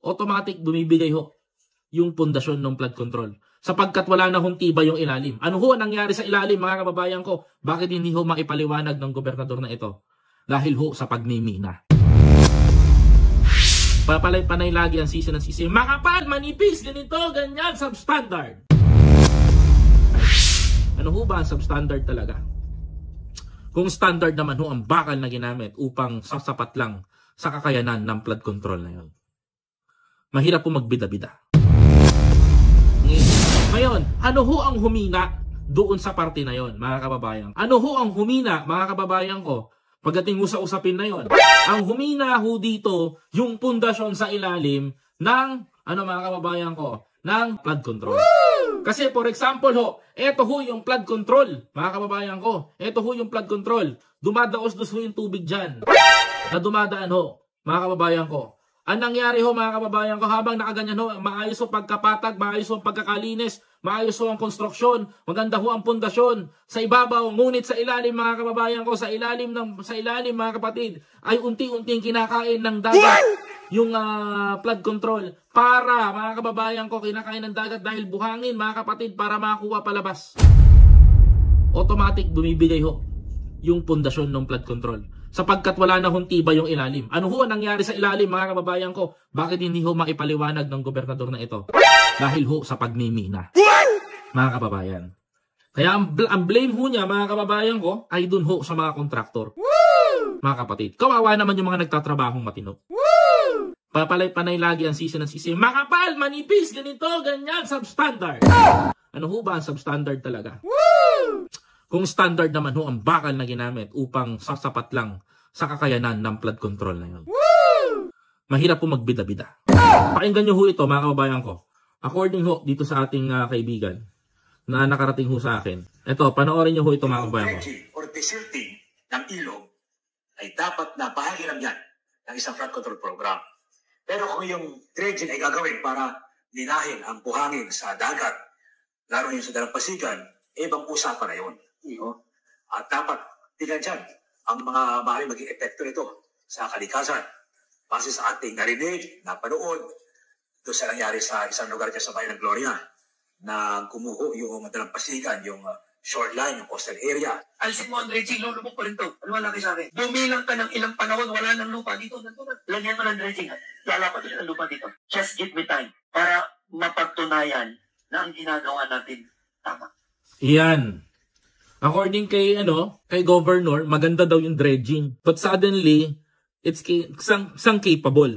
automatic bumibigay ho yung pundasyon ng flood control. Sapagkat wala na hong tibay yung ilalim. Ano ho ang nangyari sa ilalim, mga kababayan ko? Bakit hindi ho maipaliwanag ng gobernador na ito? Dahil ho sa pagmimina. Papalay-panay lagi ang sisi ng sisi. Makapal, manipis, ganito, ganyan, substandard. Ano ho ba ang substandard talaga? Kung standard naman ho ang bakal na ginamit upang sasapat lang sa kakayanan ng flood control na yun. Mahirap po magbida-bida. Ngayon, ano ho ang humina doon sa parte na yon, mga kababayan? Ano ho ang humina, mga kababayan ko, pagdating ho sa usapin na yon? Ang humina ho dito, yung pundasyon sa ilalim ng, mga kababayan ko, ng flood control. Kasi for example ho, eto ho yung flood control, mga kababayan ko. Eto ho yung flood control. Dumadaos-dos ho yung tubig dyan na dumadaan ho, mga kababayan ko. Ang nangyari ho, mga kababayan ko, habang nakaganyan ho, maayos ho pagkapatag, maayos ho pagkakalinis, maayos ho ang konstruksyon, maganda ho ang pundasyon sa ibabaw, ngunit sa ilalim, mga kababayan ko, sa ilalim mga kapatid, ay unti-unting kinakain ng dagat yung flood control. Para, mga kababayan ko, kinakain ng dagat dahil buhangin, mga kapatid, para makakuha palabas. Automatic bumibigay ho yung pundasyon ng flood control. Sapagkat wala na hong tibay yung ilalim. Ano ho ang nangyari sa ilalim, mga kababayan ko? Bakit hindi ho maipaliwanag ng gobernador na ito? Dahil ho sa pagmimina, mga kababayan. Kaya ang blame ho niya, mga kababayan ko, ay dun ho sa mga kontraktor. Mga kapatid, kawawa naman yung mga nagtatrabahong matino. Papalay-panay lagi ang sisi ng sisi. Makapal, manipis, ganito, ganyan, substandard. Ano ho ba ang substandard talaga? Kung standard naman ho ang bakal na ginamit upang sasapat lang sa kakayanan ng flood control na yun. Mahirap po magbida-bida. Pakinggan nyo ho ito, mga kababayan ko. According ho dito sa ating kaibigan na nakarating ho sa akin. Ito, panoorin nyo ho ito, mga kababayan ko. Or deserting ng ilog ay dapat na bahagi lang yan ng isang flood control program. Pero kung yung dredging ay gagawin para linahin ang buhangin sa dagat, lalo yung sa dalampasigan, ibang usapan na yun. At dapat tingnan dyan ang mga maaaring maging epekto nito sa kalikasan. Base sa ating narinig, napanood, doon sa nangyari sa isang lugar dyan sa Bayan ng Gloria na kumuho yung dalampasigan, yung shoreline, yung coastal area. Alisin mo, dredging, lulubog pa rin to. Ano wala kayo sa akin? Bumilang ka ng ilang panahon, wala ng lupa dito. Lagyan mo ng dredging. Lalapat din ang lupa dito. Just give me time para mapagtunayan na ang ginagawa natin tama. Iyan. According kay governor, maganda daw yung dredging. But suddenly, it's capable.